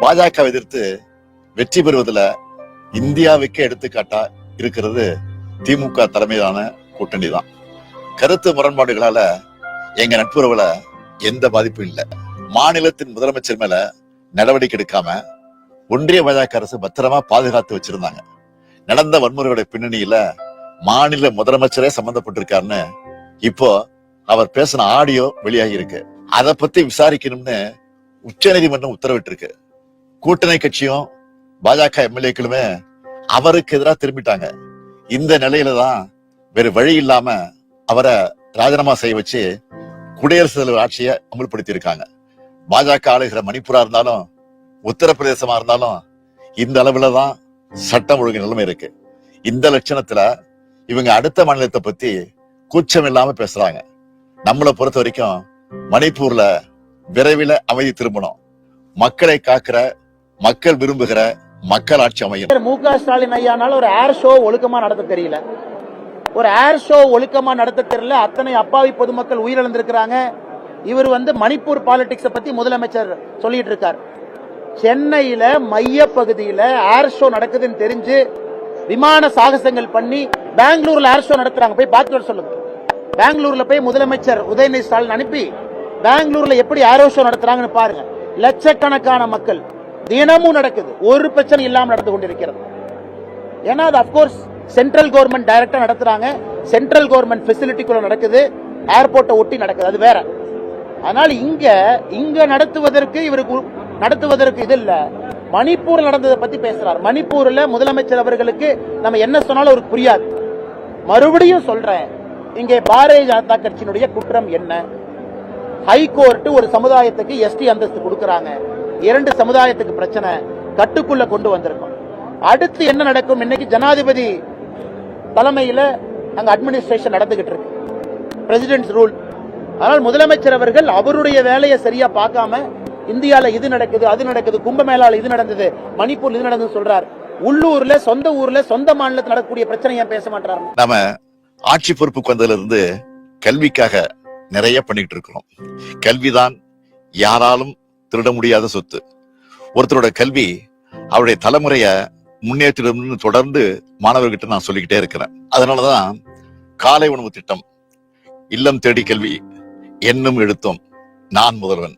பாஜக எதிர்த்து வெற்றி பெறுவதில் இந்தியாவுக்கே எடுத்துக்காட்டா இருக்கிறது திமுக தலைமையிலான கூட்டணி தான். கருத்து முரண்பாடுகளால எங்க நட்புறவுல எந்த பாதிப்பும் இல்லை. மாநிலத்தின் முதலமைச்சர் மேல நடவடிக்கை எடுக்காம ஒன்றிய பாஜக அரசு பத்திரமா பாதுகாத்து வச்சிருந்தாங்க. நடந்த வன்முறையோட பின்னணியில மாநில முதலமைச்சரே சம்பந்தப்பட்டிருக்காருன்னு இப்போ அவர் பேசின ஆடியோ வெளியாகி இருக்கு. அதை பத்தி விசாரிக்கணும்னு உச்ச நீதிமன்றம் உத்தரவிட்டு இருக்கு. கூட்டணி கட்சியும் பாஜக எம்எல்ஏக்களுமே அவருக்கு எதிராக திரும்பிட்டாங்க. இந்த நிலையில தான் வேறு வழி இல்லாம அவரை ராஜினாமா செய்ய வச்சு குடியரசுத் தலைவர் ஆட்சியை அமல்படுத்தி இருக்காங்க. பாஜக ஆளுகிற மணிப்பூரா இருந்தாலும் உத்தரப்பிரதேசமா இருந்தாலும் இந்த அளவுல தான் சட்டம் ஒழுங்கு நிலைமை இருக்கு. இந்த லட்சணத்துல இவங்க அடுத்த மாநிலத்தை பத்தி கூச்சம் இல்லாம பேசுறாங்க. நம்மளை பொறுத்த வரைக்கும் மணிப்பூர்ல விரைவில் அமைதி திரும்பணும். மக்களை காக்கிற, மக்கள் விரும்புகிற மக்கள் ஆட்சி அமையும். மு.க. ஸ்டாலின் ஐயானால ஒரு ஏர் ஷோ ஒழுக்கமா நடத்த தெரியல. ஒரு ஏர் ஷோ ஒழுக்கமா நடத்த தெரியல. அத்தனை அப்பாவி பொதுமக்கள் உயிரிழந்திருக்கிறாங்க. இவர் மணிப்பூர் பாலிடிக்ஸ் பத்தி முதலமைச்சர் சொல்லிட்டு இருக்கார். சென்னையில மைய பகுதியில ஏர் ஷோ நடக்குதுன்னு தெரிஞ்சு விமான சாகசங்கள் பண்ணி பெங்களூர்ல ஏர் ஷோ நடத்துறாங்க. போய் பார்த்து சொல்லுங்க. பெங்களூர்ல போய் முதலமைச்சர் உதயநிதி ஸ்டாலின் அனுப்பி பெங்களூர்ல எப்படி ஏர் ஷோ நடத்துறாங்கன்னு பாருங்க. லட்சக்கணக்கான மக்கள் தினமும் நடக்குது. ஒரு பிரச்சனை இல்லாம நடந்து கொண்டிருக்கிறது. ஏன்னா அது அப்கோர்ஸ் சென்ட்ரல் கவர்மெண்ட் டைரக்டா நடத்துறாங்க. சென்ட்ரல் கவர்மெண்ட் ஃபெசிலிட்டிக்குள்ள நடக்குது. ஏர்போர்ட்டை ஒட்டி நடக்குது. அது வேற. அதனால இங்க நடத்துவதற்கு இது இல்ல. மணிப்பூர் நடந்ததை பத்தி பேசுறார். மணிப்பூர்ல முதலமைச்சர் அவர்களுக்கு நம்ம என்ன சொன்னாலும் அவருக்கு புரியாது. மறுபடியும் சொல்றேன், இங்கே பாரதிய ஜனதா கட்சியினுடைய குற்றம் என்ன? ஹைகோர்ட் ஒரு சமுதாயத்துக்கு எஸ்டி அந்தஸ்து கொடுக்கறாங்க. 2 சமுதாயத்துக்கு பிரச்சனை கட்டுக்குள்ள கொண்டு வந்திருக்கோம். அடுத்து என்ன நடக்கும்? இன்னைக்கு ஜனாதிபதி தலைமையில அங்க அட்மினிஸ்ட்ரேஷன் நடந்துகிட்டு இருக்கு. President's rule. ஆனால் முதலமைச்சர் அவர்கள் அவருடைய வேலையை சரியா பார்க்காம இந்தியால இது நடக்குது, அது நடக்குது, கும்பமேளால இது நடந்தது, மணிப்பூர் இது நடந்தது சொல்றார். உள்ளூர்ல, சொந்த ஊர்ல, சொந்த மாநிலத்தில் நடக்கக்கூடிய பிரச்சனை ஏன் பேச மாட்டாரு? நாம ஆட்சி பொறுப்புக்கு வந்ததுல இருந்து கல்விக்காக நிறைய பண்ணிட்டு இருக்கிறோம். கல்விதான் யாராலும் திருட முடியாத சொத்து. ஒருத்தரோட கல்வி அவருடைய தலைமுறைய முன்னேற்றிடும் தொடர்ந்து மாணவர்கிட்ட நான் சொல்லிக்கிட்டே இருக்கிறேன். அதனாலதான் காலை உணவு திட்டம், இல்லம் தேடி கல்வி, எண்ணும் எழுத்தும், நான் முதல்வன்,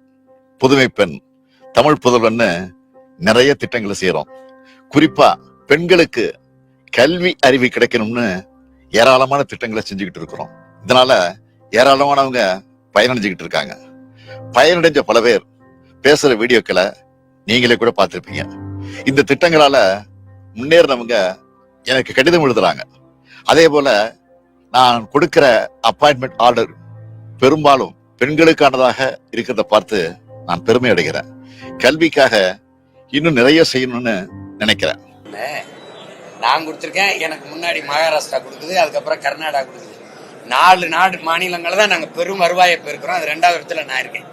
புதுமை பெண், தமிழ் புதல்வன் நிறைய திட்டங்களை செய்யறோம். குறிப்பா பெண்களுக்கு கல்வி அறிவு கிடைக்கணும்னு ஏராளமான திட்டங்களை செஞ்சுக்கிட்டு இருக்கிறோம். இதனால ஏராளமானவங்க பயனடைஞ்சுக்கிட்டு இருக்காங்க. பயனடைஞ்ச பல பேர் பேசுற வீடியோக்களை நீங்களே கூட பார்த்திருப்பீங்க. இந்த திட்டங்களால முன்னேறினவங்க எனக்கு கடிதம் எழுதுறாங்க. அதே போல நான் கொடுக்கிற அப்பாயின்மெண்ட் ஆர்டர் பெரும்பாலும் பெண்களுக்கானதாக இருக்கிறத பார்த்து நான் பெருமை அடைகிறேன். கல்விக்காக இன்னும் நிறைய செய்யணும்னு நினைக்கிறேன். நான் கொடுத்துருக்கேன். எனக்கு முன்னாடி மகாராஷ்டிரா கொடுக்குது, அதுக்கப்புறம் கர்நாடகா கொடுக்குது. 4 மாநிலங்களை தான் நாங்கள் பெரும் வருவாயை பெருக்கிறோம். அது 2வது இடத்துல நான் இருக்கேன்.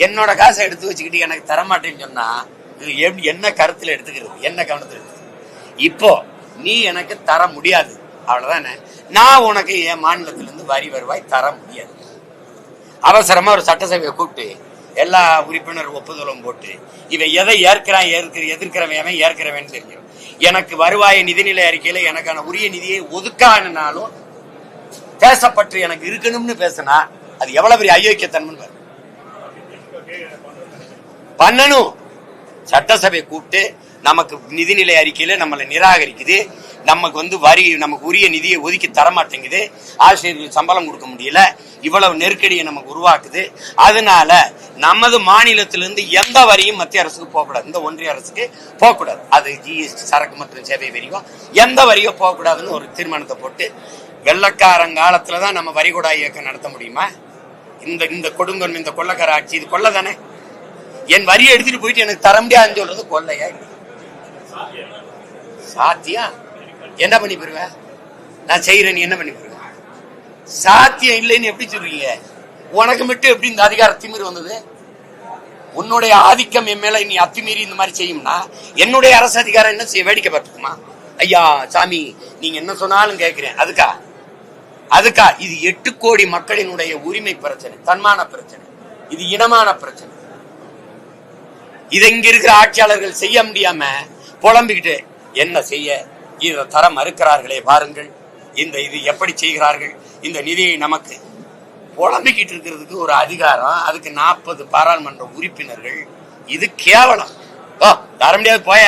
என்னோட காசை எடுத்து வச்சுக்கிட்டு எனக்கு தரமாட்டேன்னு சொன்னா இது என்ன கருத்துல எடுத்துக்கிறது, என்ன கவனத்தில் எடுத்துக்கிறது? இப்போ நீ எனக்கு தர முடியாது, அவ்வளவுதானே. நான் உனக்கு என் மாநிலத்திலிருந்து வரி வருவாய் தர முடியாது. அவசரமா ஒரு சட்டசபையை கூப்பிட்டு எல்லா உறுப்பினர் ஒப்புதலும் போட்டு இவன் எதை எதிர்க்கிறவன் ஏற்கிறவன் தெரியும். எனக்கு வருவாய் நிதிநிலை அறிக்கையில எனக்கான உரிய நிதியை ஒதுக்கானாலும் பேசப்பட்டு எனக்கு இருக்கணும்னு பேசினா அது எவ்வளவு பெரிய அயோக்கியத்தன்மை பண்ணணும். சட்டசபை கூப்பிட்டு நமக்கு நிதிநிலை அறிக்கையில நம்மளை நிராகரிக்குது, நமக்கு வரி, நமக்கு உரிய நிதியை ஒதுக்கி தரமாட்டேங்குது, ஆசிரியர்களுக்கு சம்பளம் கொடுக்க முடியல, இவ்வளவு நெருக்கடியை நமக்கு உருவாக்குது. அதனால நமது மாநிலத்திலிருந்து எந்த வரியும் மத்திய அரசுக்கு போகக்கூடாது, இந்த ஒன்றிய அரசுக்கு போகக்கூடாது. அது ஜிஎஸ்டி, சரக்கு மற்றும் சேவை வரியும், எந்த வரியும் போகக்கூடாதுன்னு ஒரு தீர்மானத்தை போட்டு, வெள்ளக்காரங்காலத்துலதான் நம்ம வரிகொடா இயக்கம் நடத்த முடியுமா? இந்த கொடுங்கன், இந்த கொள்ளக்கார ஆட்சி, இது கொள்ள தானே. என் வரியை எடுத்துட்டு போயிட்டு எனக்கு தர முடியாதுன்னு சொல்றது கொள்ளையா? சாத்தியம் என்ன பண்ணி போயிருவேன்? நான் செய்யறேன், நீ என்ன பண்ணி போயிருவேன்? சாத்தியம் இல்லைன்னு எப்படி சொல்றீங்க? உனக்கு மட்டும் எப்படி இந்த அதிகார திமிர் வந்தது? உன்னுடைய ஆதிக்கம் என் மேல நீ அத்துமீறி இந்த மாதிரி செய்யும்னா என்னுடைய அரசு அதிகாரம் என்ன செய்ய? வேடிக்கை பார்த்துக்குமா? ஐயா சாமி, நீங்க என்ன சொன்னாலும் கேட்கிறேன். அதுக்கா இது 8 கோடி மக்களினுடைய உரிமை பிரச்சனை, தன்மான பிரச்சனை, இது இனமான பிரச்சனை. இதை இங்க இருக்கிற ஆட்சியாளர்கள் செய்ய முடியாம புலம்பிக்கிட்டு என்ன செய்ய இதை தர மறுக்கிறார்களே பாருங்கள், இது எப்படி செய்கிறார்கள், இந்த நிதியை நமக்கு புலம்பிக்கிட்டு இருக்கிறதுக்கு ஒரு அதிகாரம், அதுக்கு 40 பாராளுமன்ற உறுப்பினர்கள். இது கேவலம். தர முடியாது போய.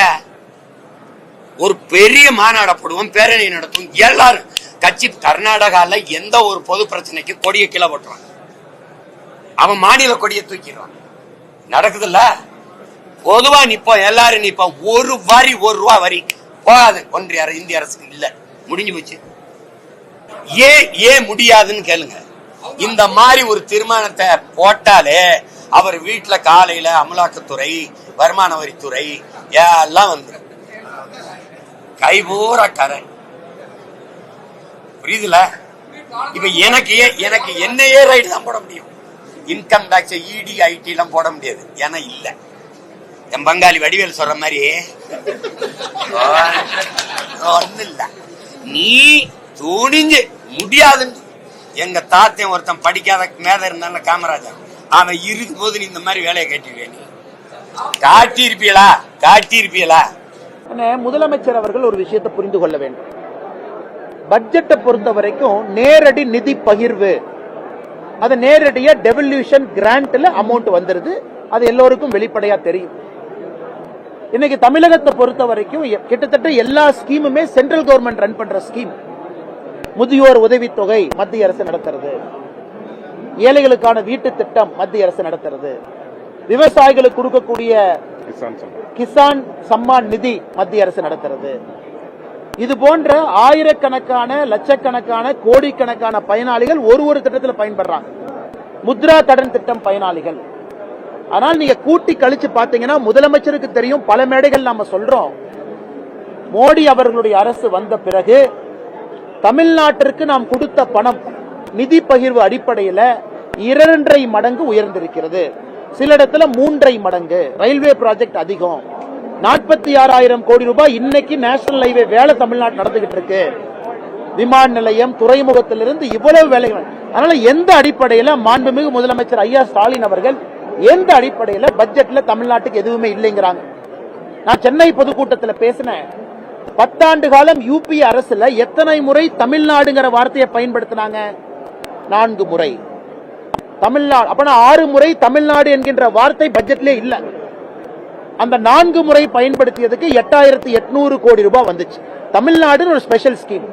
ஒரு பெரிய மாநாட போடுவோம், பேரணி நடத்துவோம், எல்லாரும் கட்சி. கர்நாடகால எந்த ஒரு பொது பிரச்சனைக்கு கொடியை கீழே போட்டுறான், அவன் மாநில கொடியை தூக்கிடுறான். நடக்குதுல்ல? பொதுவா நிப்போம், எல்லாரும் நிப்போம். ஒரு வரி, ₹1 வரி போகாது ஒன்றிய இந்திய அரசுக்கு. இல்ல, முடிஞ்சு போச்சு. ஏன் முடியாதுன்னு கேளுங்க. இந்த மாதிரி ஒரு தீர்மானத்தை போட்டாலே அவர் வீட்டுல காலையில அமலாக்கத்துறை, வருமான வரித்துறை எல்லாம் வந்து கைபூரா கரை. புரியுதுல? இப்ப எனக்கு என்னையே ரைட் தான் போட முடியும். இன்கம் டாக்ஸ், இடி, ஐடி எல்லாம் போட முடியாது. ஏன்னா இல்ல. என் பங்காளி வடிவேல் சொல்ற மாதிரி ஒண்ணு இல்ல. நீ துணிஞ்சு முடியாதுன்னு. எங்க தாத்தையும் ஒருத்தன் படிக்காத மேத இருந்தான காமராஜர், அவன் இருக்கும் போது நீ இந்த மாதிரி வேலையை காட்டிருக்க. நீ காட்டியிருப்பீங்களா? முதலமைச்சர் அவர்கள் ஒரு விஷயத்தை புரிந்து கொள்ள வேண்டும். பட்ஜெட்டை பொறுத்த வரைக்கும் நேரடி நிதி பகிர்வு, அது நேரடியா டெவல்யூஷன் கிராண்ட்ல அமௌண்ட் வந்துருது. அது எல்லோருக்கும் வெளிப்படையா தெரியும். இன்னைக்கு தமிழகத்தை பொறுத்த வரைக்கும் கிட்டத்தட்ட எல்லா ஸ்கீமுமே சென்ட்ரல் கவர்மெண்ட் ரன் பண்ற ஸ்கீம். முதியோர் உதவித்தொகை மத்திய அரசு நடத்துறது, ஏழைகளுக்கான வீட்டு திட்டம் மத்திய அரசு நடத்துறது, விவசாயிகளுக்கு கொடுக்கக்கூடிய கிசான் சம்மான் நிதி மத்திய அரசு நடத்துறது. இது போன்ற ஆயிரக்கணக்கான, லட்சக்கணக்கான, கோடிக்கணக்கான பயனாளிகள் ஒரு திட்டத்தில் பயன்படுறாங்க. முத்ரா கடன் திட்டம் பயனாளிகள். ஆனால் நீங்க கூட்டி கழிச்சு பாத்தீங்கன்னா முதலமைச்சருக்கு தெரியும். பல மேடைகள் நாம சொல்றோம், மோடி அவர்களுடைய அரசு வந்த பிறகு தமிழ்நாட்டிற்கு நாம் கொடுத்த பணம் நிதி பகிர்வு அடிப்படையில் 2.5 மடங்கு உயர்ந்திருக்கிறது. சில இடத்துல 3.5 மடங்கு. ரயில்வே ப்ராஜெக்ட் அதிகம். 46,000 கோடி ரூபாய் இன்னைக்கு நேஷனல் ஹைவே வேலை தமிழ்நாடு நடந்துகிட்டு இருக்கு. விமான நிலையம், துறைமுகத்திலிருந்து இவ்வளவு வேலைகள். அதனால எந்த அடிப்படையில் மாண்புமிகு முதலமைச்சர் ஐயா ஸ்டாலின் அவர்கள் எந்த அடிப்படையில் பட்ஜெட்ல தமிழ்நாட்டுக்கு எதுவுமே இல்லைங்கிறாங்க? நான் சென்னை பொதுக்கூட்டத்தில் பேசினேன். 10 ஆண்டு காலம் யூபி அரசுல எத்தனை முறை தமிழ்நாடுங்கிற வார்த்தையை பயன்படுத்தினாங்க? 4 முறை. தமிழ்நாடு அப்பனா 6 முறை தமிழ்நாடு என்கின்ற வார்த்தை பட்ஜெட்ல இல்ல. அந்த 4 முறை பயன்படுத்தியதுக்கு 8,800 கோடி ரூபாய் வந்துச்சு. தமிழ்நாடு ஒரு ஸ்பெஷல் ஸ்கீம்.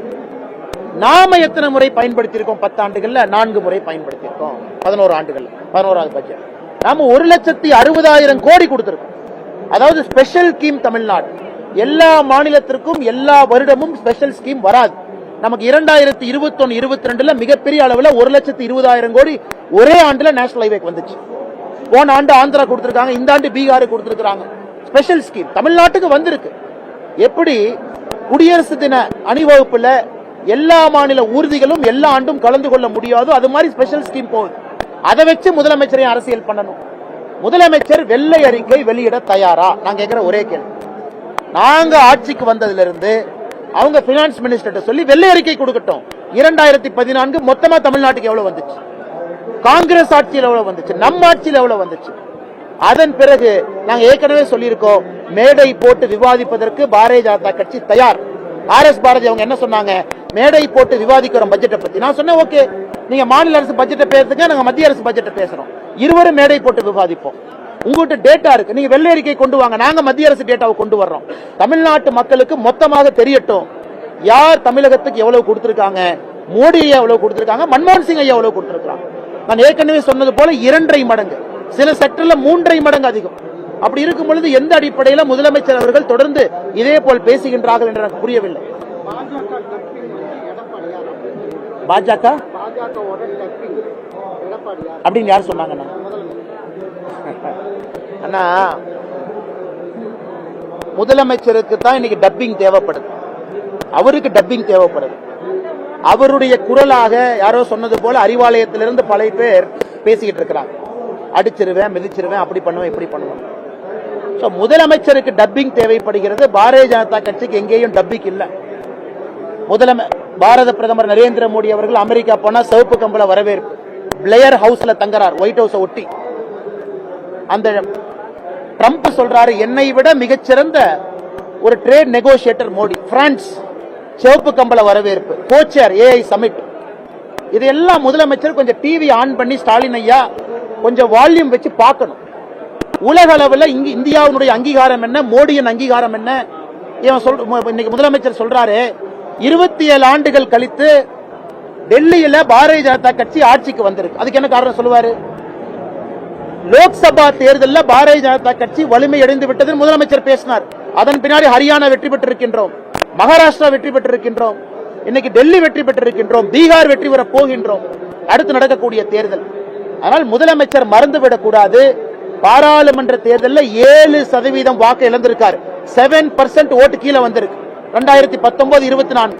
நாம எத்தனை முறை பயன்படுத்தி இருக்கோம்? 10 ஆண்டுகள்ல 4 முறை பயன்படுத்தி இருக்கோம். 11 ஆண்டுகள், 11வது பட்ஜெட் நாம 1,60,000 கோடி கொடுத்திருக்கோம். அதாவது ஸ்பெஷல் ஸ்கீம் தமிழ்நாடு. எல்லா மாநிலத்திற்கும் எல்லா வருடமும் ஸ்பெஷல் ஸ்கீம் வராது. நமக்கு 2021-22 மிகப்பெரிய அளவில் 1,20,000 கோடி ஒரே ஆண்டுல நேஷனல் ஹைவேக்கு வந்துச்சு. போன ஆண்டு ஆந்திரா கொடுத்திருக்காங்க, இந்த ஆண்டு பீகார் கொடுத்திருக்காங்க. ஸ்பெஷல் ஸ்கீம் தமிழ்நாட்டுக்கு வந்திருக்கு. எப்படி குடியரசு தின அணிவகுப்புல எல்லா மாநில ஊர்திகளும் எல்லா ஆண்டும் கலந்து கொள்ள முடியாதோ அது மாதிரி ஸ்பெஷல் ஸ்கீம் போகுது. அதை வச்சு முதலமைச்சரை அரசியல் பண்ணணும். முதலமைச்சர் வெள்ளை அறிக்கை வெளியிட தயாரா? நான் கேட்கிற ஒரே கேள்வி. நாங்க ஆட்சிக்கு வந்ததுல இருந்து அவங்க பினான்ஸ் மினிஸ்டர் சொல்லி வெள்ளை அறிக்கை கொடுக்கட்டும். 2014 மொத்தமா தமிழ்நாட்டுக்கு எவ்வளவு வந்துச்சு? காங்கிரஸ் ஆட்சியில் எவ்வளவு வந்துச்சு? நம்ம ஆட்சியில் எவ்வளவு வந்துச்சு? அதன் பிறகு நாங்க ஏற்கனவே சொல்லியிருக்கோம், மேடை போட்டு விவாதிப்பதற்கு பாரதிய ஜனதா கட்சி தயார். RS பாரதி அவங்க என்ன சொன்னாங்க? மேடை போட்டு விவாதிக்கிறோம் பட்ஜெட்டை பத்தி. நான் சொன்னேன், ஓகே, நீங்க மாநில அரசு பட்ஜெட்டை பேசுங்க, நாங்க மத்திய அரசு பட்ஜெட்டை பேசுறோம், இருவரும் மேடை போட்டு விவாதிப்போம். உங்ககிட்ட டேட்டா இருக்கு, நீங்க வெள்ளை அறிக்கை கொண்டு வாங்க, நாங்க மத்திய அரசு டேட்டாவை கொண்டு வர்றோம். தமிழ்நாட்டு மக்களுக்கு மொத்தமாக தெரியட்டும் யார் தமிழகத்துக்கு எவ்வளவு கொடுத்திருக்காங்க, மோடி ஐயா எவ்வளவு கொடுத்திருக்காங்க, மன்மோகன் சிங் ஐயா எவ்வளவு கொடுத்திருக்காங்க. நான் ஏற்கனவே சொன்னது போல 2.5 மடங்கு, சில செக்டர்ல 3.5 மடங்கு அதிகம். அப்படி இருக்கும் பொழுது எந்த அடிப்படையில் முதலமைச்சர் அவர்கள் தொடர்ந்து இதே போல் பேசுகின்றார்கள் என்று எனக்கு புரியவில்லை. பாஜக அப்படின்னு யார் சொன்னாங்க? அண்ணா, முதலமைச்சருக்கு தான் இன்னைக்கு டப்பிங் தேவைப்படுது. அவருக்கு டப்பிங் தேவைப்படுது. அவருடைய குரலாக யாரோ சொன்னது போல அறிவாலயத்திலிருந்து பல பேர் பேசிக்கிட்டு இருக்கிறாங்க. அடிச்சிருவேன், மிதிச்சிருவேன், அப்படி பண்ணுவேன், இப்படி பண்ணுவேன். முதலமைச்சருக்கு டப்பிங் தேவைப்படுகிறது. பாரதிய ஜனதா கட்சிக்கு எங்கேயும் டப்பிங் இல்ல. பாரத பிரதமர் நரேந்திர மோடி அவர்கள் அமெரிக்கா போனா சிவப்பு கம்பள வரவேற்பு. பிளேயர் ஹவுஸ்ல தங்குறார், ஒயிட் ஹவுஸ் ஒட்டி. அந்த ட்ரம்ப் சொல்றாரு என்னை விட மிகச்சிறந்த ஒரு ட்ரேட் நெகோசியேட்டர் மோடி. பிரான்ஸ் சிவப்பு கம்பள வரவேற்பு, கோச்சர் ஏஐ சமிட். இதெல்லாம் முதலமைச்சர் கொஞ்சம் டிவி ஆன் பண்ணி ஸ்டாலின் ஐயா கொஞ்சம் வால்யூம் வச்சு பார்க்கணும். உலக அளவில் இந்தியாவுடைய அங்கீகாரம் என்ன, மோடியின் அங்கீகாரம் என்ன? இன்னைக்கு முதலமைச்சர் சொல்றாரு 27 ஆண்டுகள் கழித்து டெல்லியில பாரதிய ஜனதா கட்சி ஆட்சிக்கு வந்திருக்கு. அதுக்கு என்ன காரணம் சொல்லுவாரு? லோக்சபா தேர்தலில் பாரதிய ஜனதா கட்சி வலிமை அடைந்து விட்டது முதலமைச்சர் பேசினார். அதன் பின்னாடி ஹரியானா வெற்றி பெற்றிருக்கின்றோம், மகாராஷ்டிரா வெற்றி பெற்றிருக்கின்றோம், இன்னைக்கு டெல்லி வெற்றி பெற்றிருக்கின்றோம், பீகார் வெற்றி பெற போகின்றோம். அடுத்து நடக்கக்கூடிய தேர்தல். ஆனால் முதலமைச்சர் மறந்துவிடக் கூடாது, பாராளுமன்ற தேர்தலில் 7% வாக்கு இழந்திருக்காரு. 7% ஓட்டு கீழே வந்திருக்கு. 2019, 24,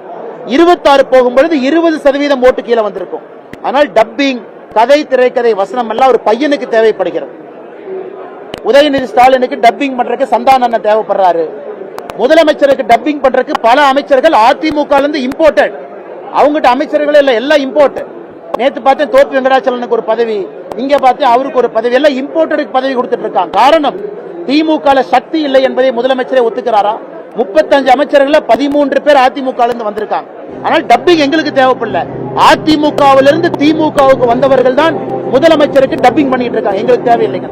26 போகும்பொழுது 20% ஓட்டு கீழே வந்திருக்கும். ஆனால் டப்பிங், கதை, திரைக்கதை, வசனம் எல்லாம் ஒரு பையனுக்கு தேவைப்படுகிறது. உதயநிதி ஸ்டாலினுக்கு டப்பிங் பண்றதுக்கு சந்தானம் தேவைப்படுறாரு. முதலமைச்சருக்கு டப்பிங் பண்றதுக்கு பல அமைச்சர்கள் அதிமுக இம்போர்ட்டட். அவங்ககிட்ட அமைச்சர்கள் இல்ல, எல்லாம் இம்போர்ட்டட். நேத்து பார்த்தேன் தோப்பு வெங்கடாச்சலனுக்கு ஒரு பதவி, இங்க பார்த்தேன் அவருக்கு ஒரு பதவி, எல்லாம் இம்போர்ட்டருக்கு பதவி கொடுத்துட்டு இருக்காங்க. காரணம் திமுக சக்தி இல்லை என்பதை முதலமைச்சரே ஒத்துக்கிறாரா? 35 அமைச்சர்கள் 13 பேர் அதிமுக வந்திருக்காங்க. ஆனால் டப்பிங் எங்களுக்கு தேவைப்படல. அதிமுகவிலிருந்து திமுகவுக்கு வந்தவர்கள் தான் முதலமைச்சருக்கு டப்பிங் பண்ணிட்டு இருக்காங்க. எங்களுக்கு தேவையில்லைங்க.